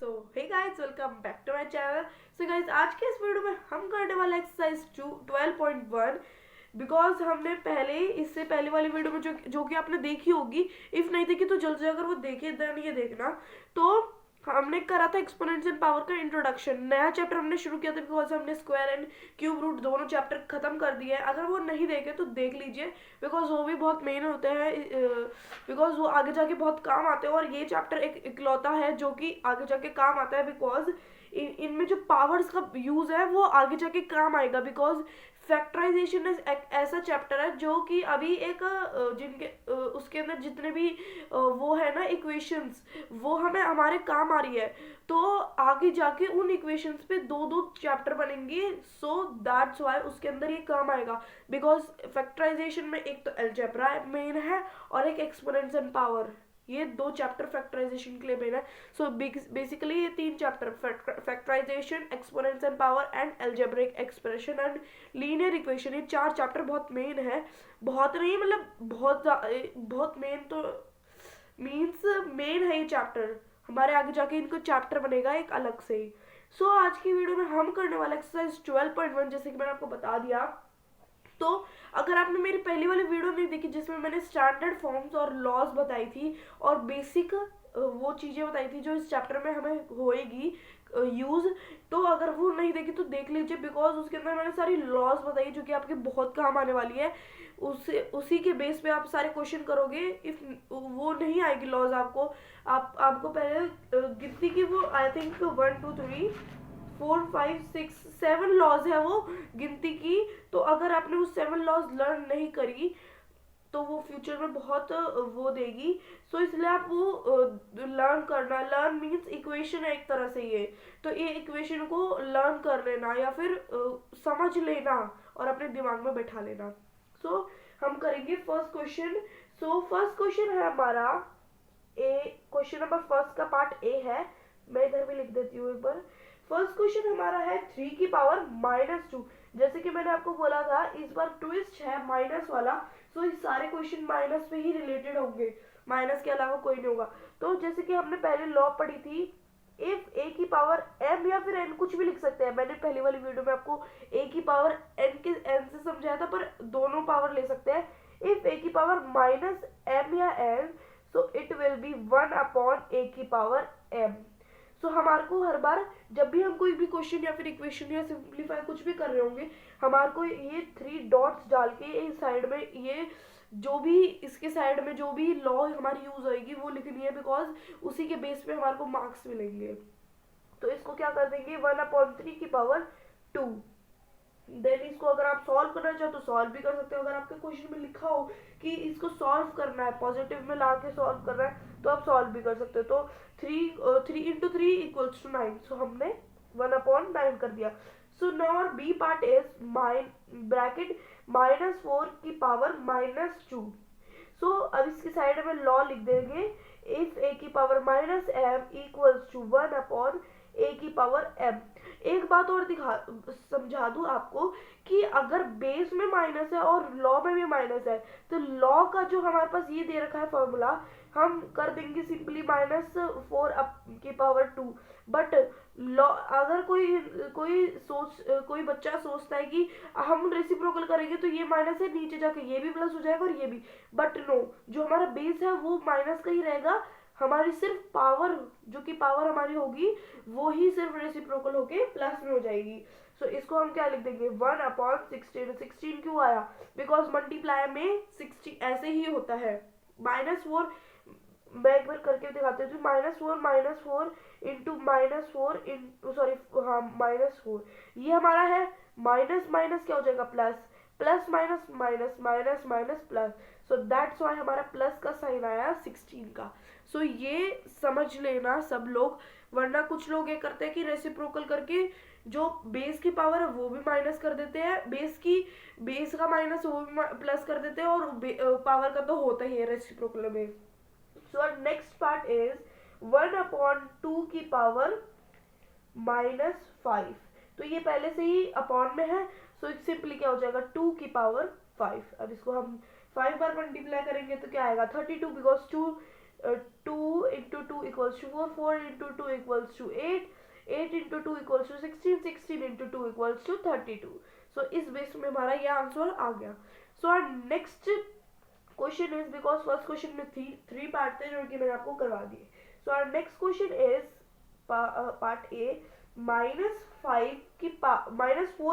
So hey guys, welcome back to my channel. So guys, आज के इस video में हम करने वाले एक्सरसाइज 12.1 बिकॉज हमने इससे पहले वाली वीडियो में जो कि आपने देखी होगी, इफ नहीं देखी तो जल्दी अगर वो देखे देन ये देखना। तो हमने करा था एक्सपोनेंट्स एंड पावर का इंट्रोडक्शन, नया चैप्टर हमने शुरू किया था बिकॉज हमने स्क्वायर एंड क्यूब रूट दोनों चैप्टर खत्म कर दिए हैं। अगर वो नहीं देखे तो देख लीजिए बिकॉज वो भी बहुत मेन होते हैं, बिकॉज वो आगे जाके बहुत काम आते हैं। और ये चैप्टर एक इकलौता है जो कि आगे जाके काम आता है बिकॉज इनमें जो पावर्स का यूज है वो आगे जाके काम आएगा। बिकॉज फैक्टराइजेशन एक ऐसा चैप्टर है जो कि अभी एक जिनके उसके अंदर जितने भी वो है ना इक्वेशंस, वो हमें हमारे काम आ रही है। तो आगे जाके उन इक्वेशंस पे दो दो चैप्टर बनेंगे, सो दैट्स वाई उसके अंदर ये काम आएगा। बिकॉज फैक्टराइजेशन में एक तो अलजेब्रा मेन है और एक एक्सपोनेंट्स एंड पावर, ये दो चैप्टर फैक्टराइजेशन के लिए मेन है। सो बेसिकली ये तीन chapter factorisation, exponents and power and algebraic expression and linear equation, ये चार चैप्टर बहुत मेन है। बहुत नहीं मतलब बहुत मेन, तो मीन्स मेन है ये चैप्टर। हमारे आगे जाके इनको चैप्टर बनेगा एक अलग से ही। सो आज की वीडियो में हम करने वाला एक्सरसाइज 12.1 जैसे कि मैंने आपको बता दिया। तो अगर आपने मेरी पहली वाली वीडियो नहीं देखी जिसमें मैंने स्टैंडर्ड फॉर्म्स और लॉज बताई थी और बेसिक वो चीज़ें बताई थी जो इस चैप्टर में हमें होएगी यूज, तो अगर वो नहीं देखी तो देख लीजिए बिकॉज उसके अंदर मैंने सारी लॉज बताई जो कि आपके बहुत काम आने वाली है। उसी के बेस पे आप सारे क्वेश्चन करोगे। इफ वो नहीं आएगी लॉज आपको पहले गिनती की वो आई थिंक 1 2 3 4 5 6 7 लॉज है वो गिनती की। तो अगर आपने वो 7 लॉज लर्न नहीं करी तो वो फ्यूचर में बहुत वो देगी। सो इसलिए आप वो लर्न मीन्स इक्वेशन है एक तरह से ये, तो ये इक्वेशन को लर्न कर लेना या फिर समझ लेना और अपने दिमाग में बैठा लेना। सो हम करेंगे first question. So first question है हमारा ए, क्वेश्चन नंबर फर्स्ट का पार्ट ए है, मैं इधर भी लिख देती हूँ एक बार। फर्स्ट क्वेश्चन हमारा है 3 की पावर -2। जैसे कि मैंने आपको बोला था इस बार ट्विस्ट है माइनस वाला, सो इस सारे क्वेश्चन माइनस पे ही रिलेटेड होंगे, माइनस के अलावा कोई नहीं होगा। तो जैसे कि हमने पहले लॉ पढ़ी थी, इफ ए की पावर m या फिर n कुछ भी लिख सकते हैं। मैंने पहली वाली वीडियो में आपको ए की पावर n से समझाया था, पर दोनों पावर ले सकते हैं। इफ ए की पावर -m या n, so it will be 1 upon a की पावर m। सो हमारे को हर बार जब भी हम कोई भी क्वेश्चन या फिर इक्वेशन या सिंप्लीफाई कुछ भी कर रहे होंगे, हमारे को ये 3 डॉट्स डाल के इस साइड में ये जो भी इसके साइड में जो भी लॉ हमारी यूज होगी वो लिखनी है बिकॉज उसी के बेस पे हमारे को मार्क्स मिलेंगे। तो इसको क्या कर देंगे 1/3 की पावर 2। देन इसको अगर आप सॉल्व करना चाहो तो सॉल्व भी कर सकते हो। अगर आपके क्वेश्चन में लिखा हो कि इसको सॉल्व करना है, पॉजिटिव में ला के सॉल्व करना है, तो आप सॉल्व भी कर सकते हो। तो 3 into 3 इक्वल्स टू 9। सो हमने 1/9 कर दिया। सो नाउ और बी पार्ट इज ब्रैकेट -4 की पावर -2। सो अब इसकी साइड में लॉ लिख देंगे, इफ ए की power -m equals to 1 upon a की पावर m। एक बात और समझा दूं आपको कि अगर बेस में माइनस है और लॉ में भी माइनस है, तो लॉ का जो हमारे पास ये दे रखा है फॉर्मूला, हम कर देंगे सिंपली -4 की पावर 2। बट लॉ अगर कोई बच्चा सोचता है कि हम रेसिप्रोकल करेंगे तो ये माइनस है, नीचे जाके ये भी प्लस हो जाएगा और ये भी, बट नो, जो हमारा बेस है वो माइनस का ही रहेगा। हमारी सिर्फ पावर, जो कि पावर हमारी होगी वो ही सिर्फ रेसिप्रोकल होके प्लस में हो जाएगी। सो इसको हम क्या लिख देंगे 1/16। 16 क्यों आया? बिकॉज मल्टीप्लाई में 60 ऐसे ही होता है। -4 मैं एक बार करके दिखाती हूँ। -4 इंटू -4 सॉरी हाँ -4, ये हमारा है माइनस माइनस क्या हो जाएगा plus, plus minus minus minus minus plus. So that's why हमारा प्लस का साइन आया 16 का। सो ये समझ लेना सब लोग, वरना कुछ लोग ये करते हैं कि रेसिप्रोकल करके जो बेस की पावर है वो भी माइनस कर देते हैं, बेस का माइनस वो भी प्लस कर देते हैं, और पावर का तो होता ही है रेसिप्रोकल में। सो नेक्स्ट पार्ट इज 1/2 की पावर -5। तो ये पहले से ही अपॉन में है, सो सिंपली क्या हो जाएगा 2 की पावर 5। अब इसको हम 5 बार मल्टीप्लाई करेंगे तो क्या आएगा 32, because 2 2 into 2 equals to 4, 4 into 2 equals to 8, 8 into 2 equals to 16, 16 into 2 equals to 32. So इस बेस में हमारा ये आंसर आ गया. So our next question is, because first question में three पार्ट थे जो कि मैंने आपको करवा दिए. So our next question is part A, -4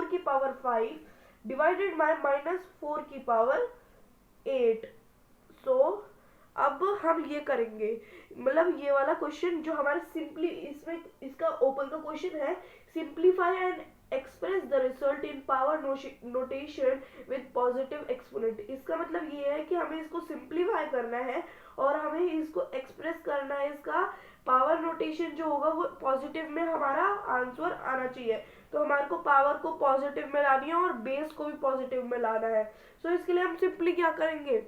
की पावर 5 डिवाइडेड बाय -4 की पावर 8. So अब हम ये करेंगे, मतलब ये वाला क्वेश्चन जो हमारे सिंपली इसमें इसका ओपन का क्वेश्चन है, simplify and express the result in power notation with positive exponent. इसका मतलब ये है कि हमें इसको सिंप्लीफाई करना है और हमें इसको एक्सप्रेस करना है. इसका पावर नोटेशन जो होगा वो पॉजिटिव में हमारा आंसर आना चाहिए. तो हमारे को पावर को पॉजिटिव में लानी है और बेस को भी पॉजिटिव में लाना है. सो इसके लिए हम सिंपली क्या करेंगे,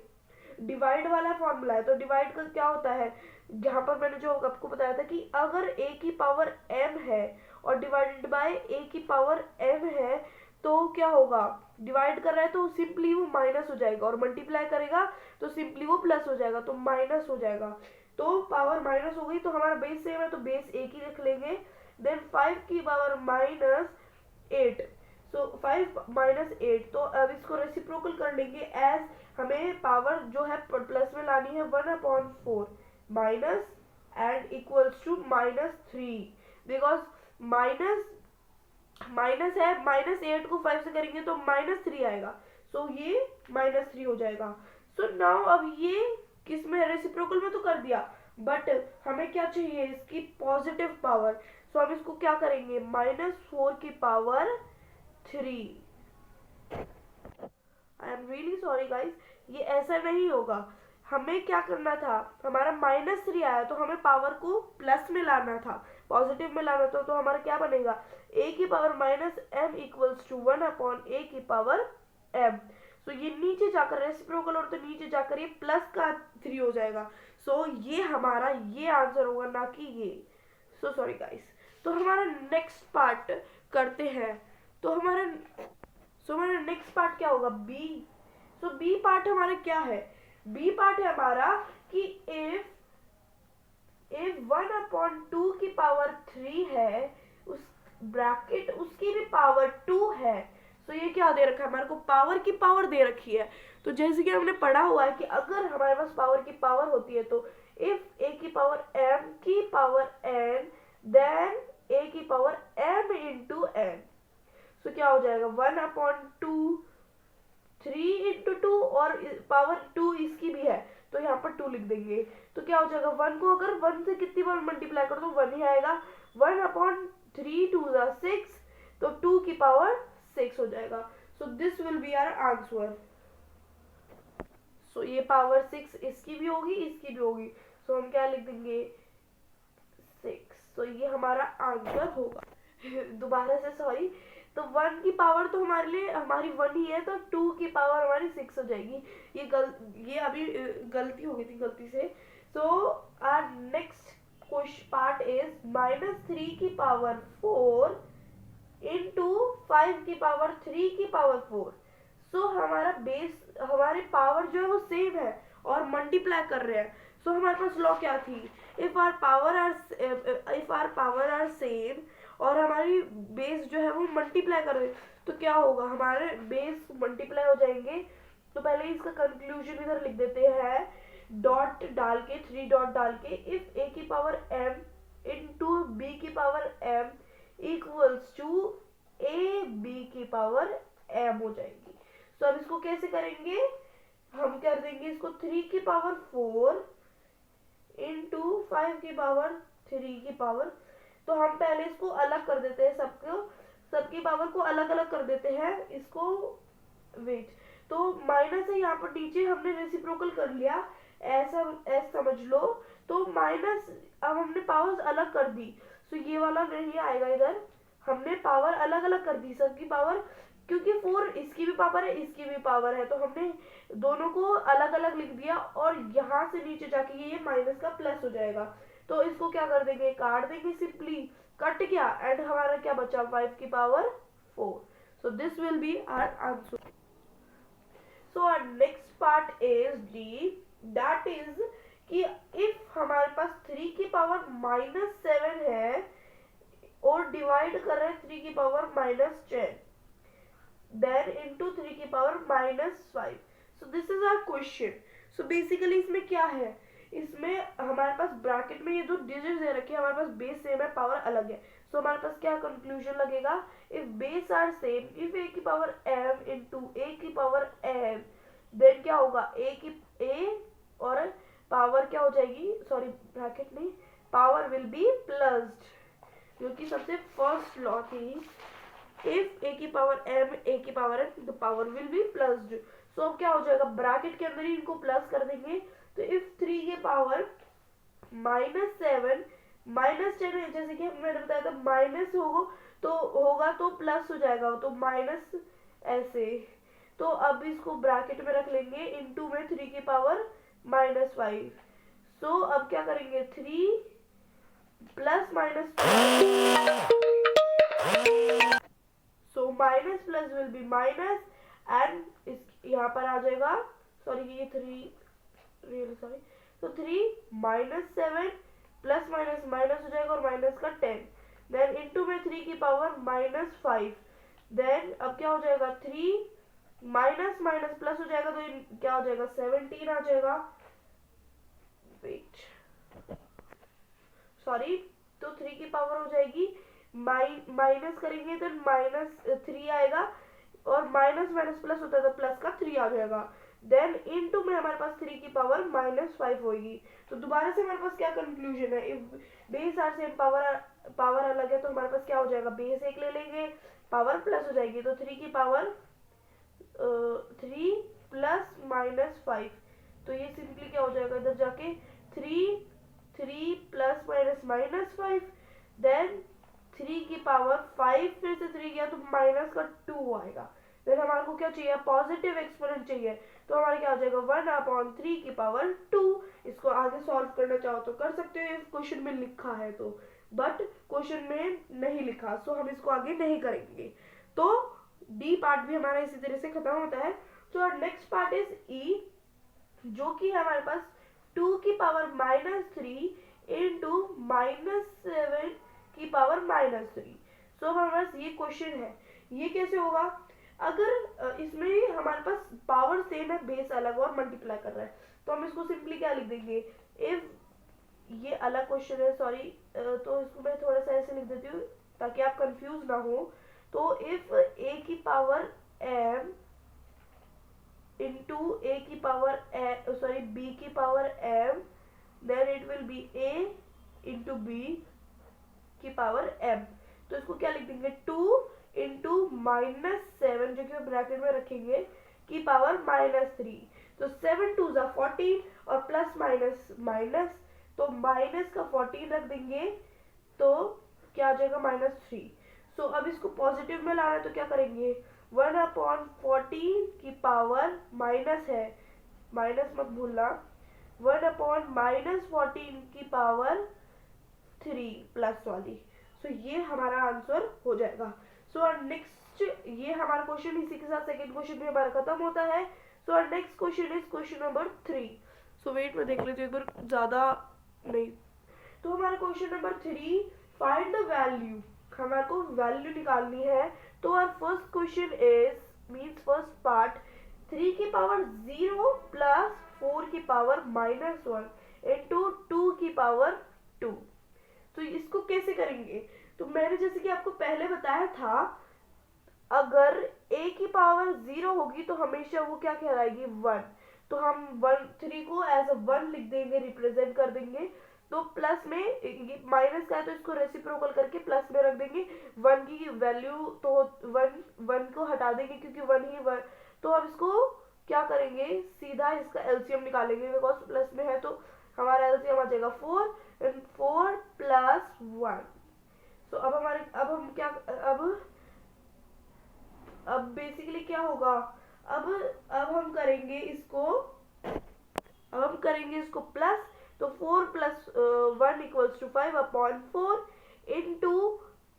डिवाइड वाला फॉर्मूला है. तो डिवाइड का क्या होता है, जहां पर मैंने जो आपको बताया था कि अगर a की पावर m है और डिवाइडेड बाय a की पावर m है, तो क्या होगा, डिवाइड कर रहा है तो सिंपली वो माइनस हो जाएगा, और मल्टीप्लाई करेगा तो सिंपली वो प्लस हो जाएगा, तो माइनस हो जाएगा. तो पावर माइनस हो गई, तो हमारा बेस सेम है तो बेस एक ही रख लेंगे. देन 5 की पावर -8, सो 5 -8. तो अब इसको रेसिप्रोकल कर लेंगे, एज हमें पावर जो है प्लस में लानी है 1/4 minus and equals to -3, because minus है, -8 को 5 से करेंगे तो -3 आएगा. सो ये -3 हो जाएगा. सो नाउ अब ये किस में, रेसिप्रोकल में तो कर दिया, बट हमें क्या चाहिए, इसकी पॉजिटिव पावर. सो हम इसको क्या करेंगे, -4 की power 3. I am really sorry guys, ये ऐसा नहीं होगा. हमें क्या करना था, हमारा -3 आया तो हमें पावर को प्लस में लाना था, पॉजिटिव में लाना था. तो हमारा क्या बनेगा, a की power -m equals to 1/a की पावर m. सो ये नीचे जाकर रेसिप्रोकल और तो नीचे जाकर ये प्लस का 3 हो जाएगा. सो ये हमारा ये आंसर होगा, ना कि ये. So sorry guys. तो हमारा नेक्स्ट पार्ट करते हैं. तो हमारा नेक्स्ट पार्ट क्या होगा, बी. सो बी पार्ट हमारा क्या है, बी पार्ट है हमारा कि if 1/2 की पावर 3 है, उस ब्रैकेट उसकी भी पावर 2 है. तो ये क्या दे रखा है, हमारे को पावर की पावर दे रखी है. तो जैसे कि हमने पढ़ा हुआ है कि अगर हमारे पास पावर की पावर होती है, तो इफ a की पावर m की पावर n, देन a की पावर m इंटू n. सो क्या हो जाएगा, 1/2, 3 इंटू 2, और पावर 2 इसकी भी है तो यहाँ पर 2 लिख देंगे. तो क्या हो जाएगा, 1 को अगर 1 से कितनी बार मल्टीप्लाई कर दो 1 ही आएगा. 1/3 2 6, तो 2 की पावर 6 हो जाएगा. So this will be our answer. So ये पावर 6 इसकी भी होगी, इसकी भी होगी. सो हम क्या लिख देंगे, 6. सो ये हमारा आंसर होगा. दोबारा से सॉरी. तो 1 की पावर तो हमारे लिए हमारी 1 ही है, तो 2 की पावर हमारी 6 हो जाएगी. ये अभी गलती हो गई थी गलती से. So our next question part is -3 की पावर 4 इंटू 5 की पावर 3 की पावर 4. सो हमारा बेस, हमारी पावर जो है वो सेम है और मल्टीप्लाई कर रहे हैं. सो हमारे पास लॉ क्या थी, if our power are same और हमारी बेस जो है वो मल्टीप्लाई कर रहे हैं, तो क्या होगा, हमारे बेस मल्टीप्लाई हो जाएंगे. तो पहले इसका कंक्लूजन इधर लिख देते हैं, डॉट डाल के, 3 डॉट डाल के, इफ a की पावर m इंटू b की power m equals to a b की पावर m हो जाएगी. तो अब इसको कैसे करेंगे, हम कर देंगे इसको 3 की पावर 4 इंटू 5 की पावर 3 की पावर. तो हम पहले इसको अलग कर देते हैं, सबकी पावर को अलग अलग कर देते हैं. इसको वेट, तो माइनस है यहाँ पर नीचे, हमने रेसिप्रोकल कर लिया, ऐसा समझ लो. तो माइनस, अब हमने पावर अलग कर दी. सो ये वाला नहीं आएगा इधर, हमने पावर अलग अलग कर दी सबकी पावर, क्योंकि 4 इसकी भी पावर है, इसकी भी पावर है, तो हमने दोनों को अलग अलग लिख दिया. और यहाँ से नीचे जाके ये माइनस का प्लस हो जाएगा. तो इसको क्या कर देंगे, काट देंगे, सिंपली कट गया, एंड हमारा क्या बचा, 5 की power 4. So this will be our answer. So our next part is D, that is कि इफ हमारे पास 3 की पावर -7 है और डिवाइड कर रहे हैं 3 की पावर -10 देन इनटू 3 की power -5। So this is our question. So basically इसमें क्या है, इसमें हमारे पास ब्रैकेट में ये जो डिजिट्स दे रखे हैं, हमारे पास बेस सेम है, पावर अलग है। सो हमारे पास क्या कंक्लूजन लगेगा, if base are same, if a की पावर m इंटू a की पावर m, देन क्या होगा, a और पावर क्या हो जाएगी, सॉरी ब्रैकेट नहीं, पावर विल बी प्लस्ड, जो कि सबसे फर्स्ट लॉ थी। इफ a की पावर m a की power n, the power will be plussed. So अब क्या हो जाएगा, ब्रैकेट के अंदर ही इनको प्लस कर देंगे। तो इफ 3 की पावर -7 -10 है, जैसे कि मैंने बताया था माइनस होगा तो प्लस हो जाएगा, तो माइनस ऐसे। तो अब इसको ब्रैकेट में रख लेंगे, इनटू में 3 की पावर -5। सो अब क्या करेंगे, 3 plus minus, so minus plus will be minus, and इस यहाँ पर आ जाएगा, सॉरी ये 3 रियल सॉरी, तो 3 -7 प्लस माइनस माइनस हो जाएगा और माइनस का 10, देन इनटू में 3 की पावर -5, देन अब क्या हो जाएगा, 3 माइनस माइनस प्लस हो जाएगा, तो क्या हो जाएगा, 17 आ जाएगा, वेट सॉरी, तो 3 की पावर हो जाएगी, माइनस करेंगे तो -3 आएगा, और माइनस माइनस प्लस होता है तो प्लस का 3 आ जाएगा, देन इनटू में हमारे पास 3 की पावर -5 होगी। तो दोबारा से हमारे पास क्या कंक्लूजन है, if base are same, power अलग है, तो हमारे पास क्या हो जाएगा, बेस 1 ले लेंगे, पावर प्लस हो जाएगी, तो 3 की पावर 3 प्लस -5, तो ये सिंपली क्या हो जाएगा, इधर जाके 3 प्लस माइनस -5, देन 3 की पावर 5, फिर से 3 गया तो माइनस का 2 आएगा, फिर हमारे को क्या चाहिए, पॉजिटिव एक्सपोनेंट चाहिए, तो हमारा क्या हो जाएगा 1/3 की पावर 2। इसको आगे सॉल्व करना चाहो तो कर सकते हो, इस क्वेश्चन में लिखा है तो, बट क्वेश्चन में नहीं लिखा, सो हम इसको आगे नहीं करेंगे। तो डी पार्ट भी हमारा इसी तरह से खत्म होता है। तो नेक्स्ट पार्ट इज ई, जो कि हमारे पास 2 की पावर -3 इंटू -7 की पावर -3। सो हमारे पास ये क्वेश्चन है, ये कैसे होगा, अगर इसमें हमारे पास पावर सेम है, बेस अलग और मल्टीप्लाई कर रहा है, तो हम इसको सिंपली क्या लिख देंगे, इफ ये अलग क्वेश्चन है सॉरी, तो इसको मैं थोड़ा सा ऐसे लिख देती हूँ ताकि आप कंफ्यूज ना हो। तो इफ a की पावर m इंटू a की पावर सॉरी b की power m, then it will be a into b की पावर m। तो इसको क्या लिख देंगे, 2 इंटू -7, जो कि ब्रैकेट में रखेंगे, की पावर -3। तो 7 2 जा 14, और प्लस माइनस माइनस, तो माइनस का 14 रख देंगे, तो क्या आ जाएगा -3। सो अब इसको पॉजिटिव में लाना है, तो क्या करेंगे, 1/14 की पावर माइनस है, माइनस मत भूलना, 1/-14 की पावर 3 प्लस वाली। सो ये हमारा आंसर हो जाएगा। सो नेक्स्ट, ये हमारा क्वेश्चन, इसी के साथ सेकंड क्वेश्चन भी हमारा खत्म होता है। So next question is question number 3। So wait में देख लीजिए एक बार, ज्यादा नहीं। तो हमारा question number 3, find the value, हमारे को वैल्यू निकालनी है। तो our first question is means first part, 3 की पावर 0 प्लस 4 की पावर -1 इंटू 2 की पावर 2। तो इसको कैसे करेंगे, तो मैंने जैसे कि आपको पहले बताया था, अगर a की पावर 0 होगी तो हमेशा वो क्या कहलाएगी, 1। तो हम 3 को एज अ 1 लिख देंगे, रिप्रेजेंट कर देंगे। तो प्लस में माइनस का है तो इसको रेसिप्रोकल करके प्लस में रख देंगे, 1 की वैल्यू तो 1 को हटा देंगे क्योंकि 1 ही 1। तो अब इसको क्या करेंगे, सीधा इसका एलसीएम निकालेंगे, बिकॉज प्लस में है तो हमारा एलसीएम आ जाएगा 4 प्लस 1। तो अब हम क्या, अब बेसिकली क्या होगा, अब हम करेंगे इसको प्लस, तो 4 प्लस 1 इक्वल्स टू 5/4 इंटू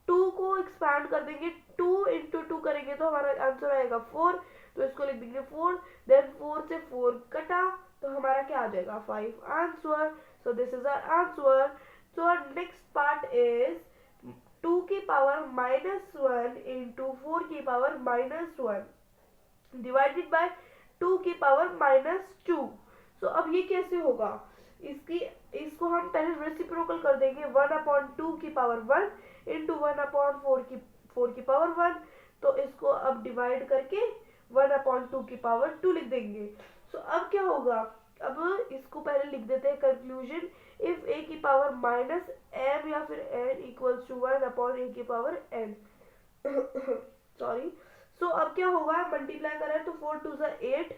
2 को एक्सपैंड कर देंगे, 2 इंटू 2 करेंगे तो हमारा आंसर आएगा 4। तो इसको लिख देंगे 4, देन 4 से 4 कटा, तो हमारा क्या आ जाएगा 5 answer. So this is our answer. So our next part is 2 की पावर -1 इंटू 4 की पावर -1 डिवाइडेड बाय 2 की पावर -2. सो अब ये कैसे होगा, इसको हम पहले रेसिप्रोकल कर देंगे. 1/2 की पावर 1 इंटू 1/4 की पावर 1. तो इसको अब डिवाइड करके 1/2 की पावर 2 लिख देंगे. सो अब क्या होगा, अब इसको पहले लिख देते हैं कंक्लूजन. इफ a की पावर -m या फिर n इक्वल्स टू 1/a की पावर n. सॉरी. सो अब क्या होगा, मल्टीप्लाई करें तो 4 2 8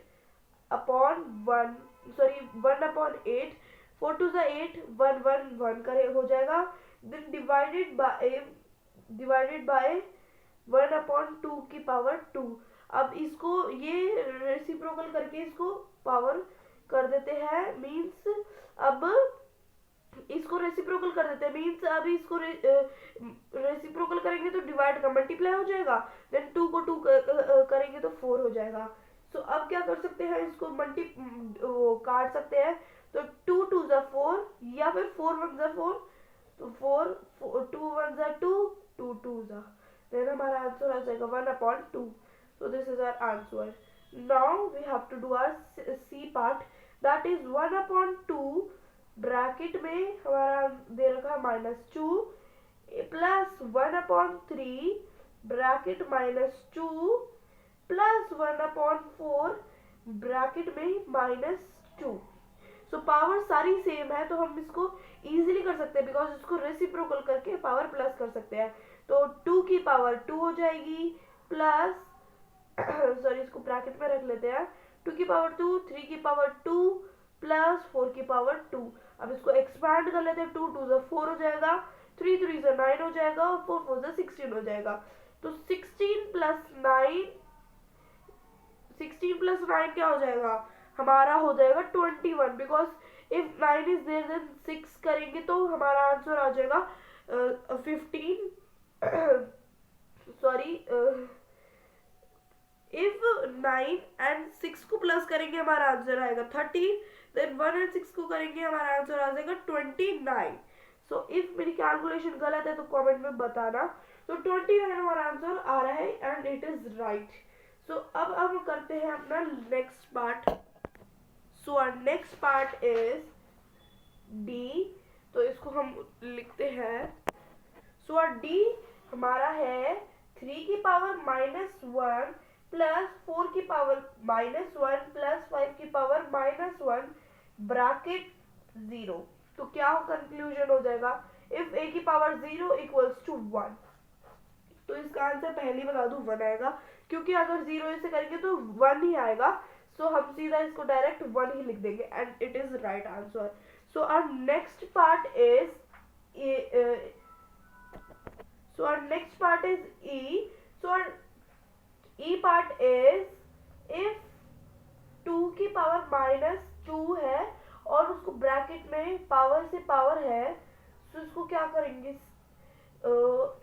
अपॉन 1, सॉरी 1/8. 4 2 8 1 1 1 करे हो जाएगा. देन डिवाइडेड बाय 1/2 की पावर 2. अब इसको ये रेसिप्रोकल करके इसको पावर कर देते हैं. मीन्स अब इसको रेसिप्रोकल कर देते हैं. मीन्स अब इसको रेसिप्रोकल करेंगे तो डिवाइड का मल्टीप्लाई हो जाएगा. देन 2 को 2 करेंगे तो 4 हो जाएगा. सो अब क्या कर सकते हैं, इसको वो काट सकते हैं. तो 2 2 4 या फिर 4 1 4. तो 4 2 1 2 2 2 देन हमारा आंसर आ जाएगा 1/2. So this is our answer. Now we have to do our C part, that is 1/2 bracket में हमारा दे रखा -2 प्लस 1/3 ब्रैकेट -2 प्लस 1/4 ब्रैकेट में -2. सो पावर सारी सेम है तो हम इसको इजीली कर सकते हैं, बिकॉज इसको रेसिप्रोकल करके पावर प्लस कर सकते हैं. तो 2 की पावर 2 हो जाएगी प्लस सॉरी इसको ब्रैकेट में रख लेते हैं. 2 की पावर 2, 3 की पावर 2 प्लस 4 की पावर 2. अब इसको एक्सपैंड कर लेते हैं. 2 2 4 हो जाएगा, 3 3 9 हो जाएगा और 4 4 16 हो जाएगा. तो 16 प्लस 9 क्या हो जाएगा, हमारा हो जाएगा 21. Because if 9 is there then 6 करेंगे तो हमारा आंसर आ जाएगा 15. सॉरी इफ 9 एंड 6 को प्लस करेंगे हमारा आंसर आएगा 30. देन 1 एंड 6 को करेंगे हमारा आंसर आ जाएगा 29. सो इफ मेरी कैलकुलेशन गलत है तो कमेंट में बताना. तो 29 हमारा आंसर आ रहा है and it is right. So अब हम करते हैं अपना next part. So our next part is D. तो इसको हम लिखते हैं. सो आवर डी हमारा है 3 की पावर -1 प्लस 4 की पावर -1 प्लस 5 की पावर -1 ब्रैकेट 0. तो क्या कंक्लूजन हो जाएगा, इफ a की पावर 0 इक्वल्स टू 1. तो इसका आंसर पहले ही बता दूं 1 आएगा, क्योंकि अगर 0 से करेंगे तो 1 ही आएगा. सो हम सीधा इसको डायरेक्ट 1 ही लिख देंगे and it is right answer. So our next part is E. So our E part is if 2 की पावर -2 है और उसको ब्रैकेट में पावर से पावर है, तो इसको क्या करेंगे.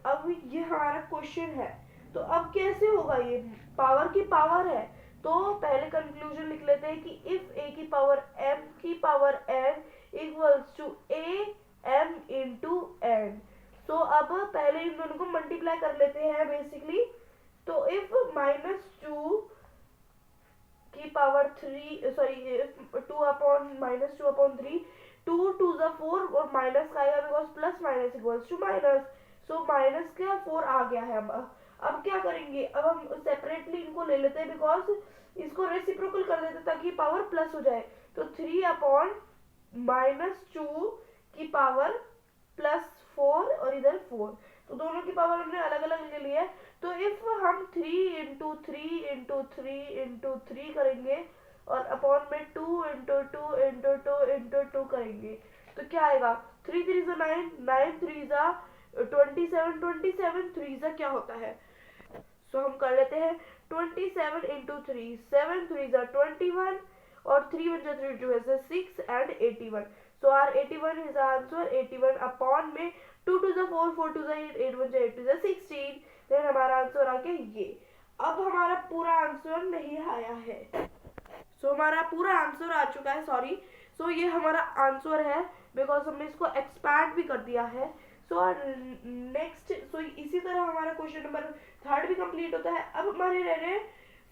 अब ये हमारा क्वेश्चन है. तो अब कैसे होगा, ये पावर की पावर है तो पहले कंक्लूजन लिख लेते हैं कि इफ a की पावर m की power n equals to a m into n. तो अब पहले इन दोनों को मल्टीप्लाई कर लेते हैं बेसिकली. तो इफ -2 की पावर 3, सॉरी 2/-2/3, 2 2 4 और माइनस का आएगा because plus minus equals to minus. So minus का 4 आ गया है. अब क्या करेंगे, अब हम सेपरेटली इनको ले लेते हैं बिकॉज इसको रेसिप्रोकल कर देते ताकि पावर प्लस हो जाए. तो 3/-2 की पावर +4 और इधर 4. तो दोनों की पावर हमने अलग अलग ले लिया है. तो इफ हम 3 इंटू 3 इंटू 3 इंटू 3 करेंगे और अपॉन में 2 इंटू 2 इंटू 2 इंटू 2 करेंगे तो क्या आएगा, 3 3 9, 9 3 27, 27 3 क्या होता है. सो हम कर लेते हैं 27 इंटू 3, 7 3 21 और 3 1 3 2 है 6 and 81. So our 81 is the answer. 81 upon में 2 2 4, 4 2 8, 8 1 8 2 16. देन हमारा आंसर आ गया ये. अब हमारा पूरा आंसर नहीं आया है. सो हमारा पूरा आंसर आ चुका है, सॉरी। सो ये हमारा आंसर है बिकॉज हमने इसको एक्सपैंड भी कर दिया है। सो नेक्स्ट, सो इसी तरह हमारा क्वेश्चन नंबर 3 भी कंप्लीट होता है। अब हमारे रह रहे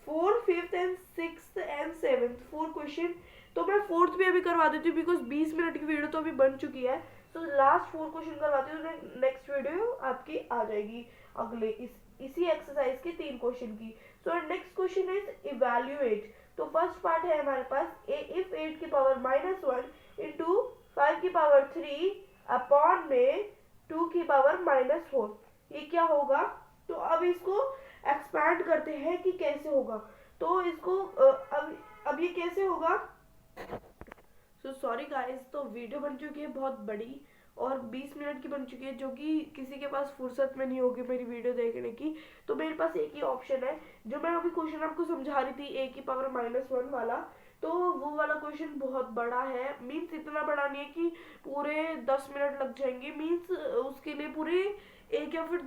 4th, 5th and 6th and 7th 4 question. तो मैं 4th भी अभी करवा देती हूँ बिकॉज 20 मिनट की वीडियो तो अभी बन चुकी है। तो लास्ट 4 क्वेश्चन करवाती हूँ, तो नेक्स्ट वीडियो आपकी आ जाएगी अगले इसी एक्सरसाइज के 3 क्वेश्चन की। सो नेक्स्ट क्वेश्चन इज इवैल्यूएट। तो फर्स्ट पार्ट है हमारे पास इफ 8 की पावर -1 इंटू 5 की पावर 3 अपॉन में 2 की पावर -4, ये क्या होगा। तो अब इसको एक्सपैंड करते हैं कि कैसे होगा। तो इसको अब ये कैसे होगा। सो सॉरी गाइस, तो वीडियो बन चुकी है बहुत बड़ी और 20 मिनट की बन चुकी है, जो कि किसी के पास फुर्सत में नहीं होगी मेरी वीडियो देखने की। तो मेरे पास एक ही ऑप्शन है, जो मैं अभी क्वेश्चन आपको समझा रही थी a की पावर -1 वाला। तो वो वाला क्वेश्चन बहुत बड़ा है, मीन्स इतना बड़ा नहीं है कि पूरे 10 मिनट लग जाएंगे, मीन्स उसके लिए पूरे 1 या फिर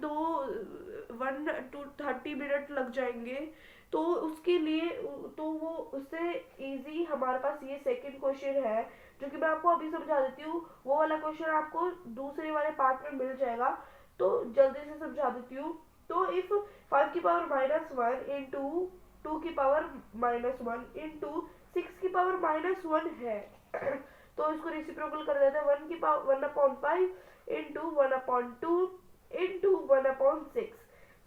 1 to 30 मिनट लग जाएंगे। तो उसके लिए तो वो उससे इजी हमारे पास ये सेकंड क्वेश्चन है, जो कि मैं आपको अभी समझा देती हूँ। वो वाला क्वेश्चन आपको दूसरे वाले पार्ट में मिल जाएगा, तो जल्दी से समझा देती हूँ। तो इफ 5 की पावर -1 इंटू 2 की पावर -1 इंटू 6 की पावर -1 है तो इसको रेसिप्रोकल कर देते हैं 1 की पावर 1/5 इंटू 1/2 इंटू 1/6।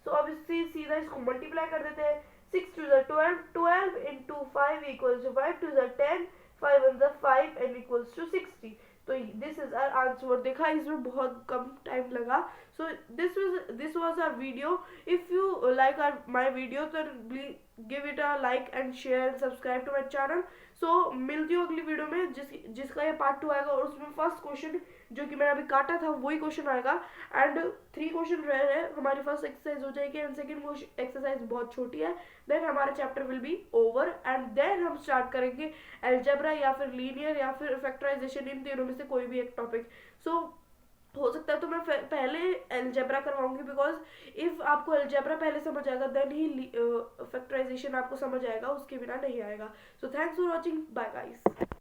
सो अब इससे सीधा इसको मल्टीप्लाई कर देते हैं। 6 2 12, 12 into 5 equals to 5 2 10, 5 1 5 and equals to 60। तो दिस इज आवर आंसर। देखा, इसमें बहुत कम टाइम लगा। So this was our video. If you like my video तो give it a like and share and subscribe to my channel. So मिलती हूँ अगली वीडियो में, जिसका ये पार्ट 2 आएगा, और उसमें फर्स्ट क्वेश्चन जो कि मैंने अभी काटा था वही क्वेश्चन आएगा, एंड 3 क्वेश्चन रह रहे हैं। हमारी फर्स्ट एक्सरसाइज हो जाएगी एंड सेकंड एक्सरसाइज बहुत छोटी है, देन हमारा chapter will be over and then हम स्टार्ट करेंगे अलजेब्रा या फिर लीनियर या फिर फैक्टराइजेशन, इन तीनों में से कोई भी एक टॉपिक। सो हो सकता है तो मैं पहले अलजेब्रा करवाऊंगी, बिकॉज इफ आपको अलजेब्रा पहले समझ आएगा देन ही फैक्टराइजेशन आपको समझ आएगा, उसके बिना नहीं आएगा। So thanks for watching, bye guys.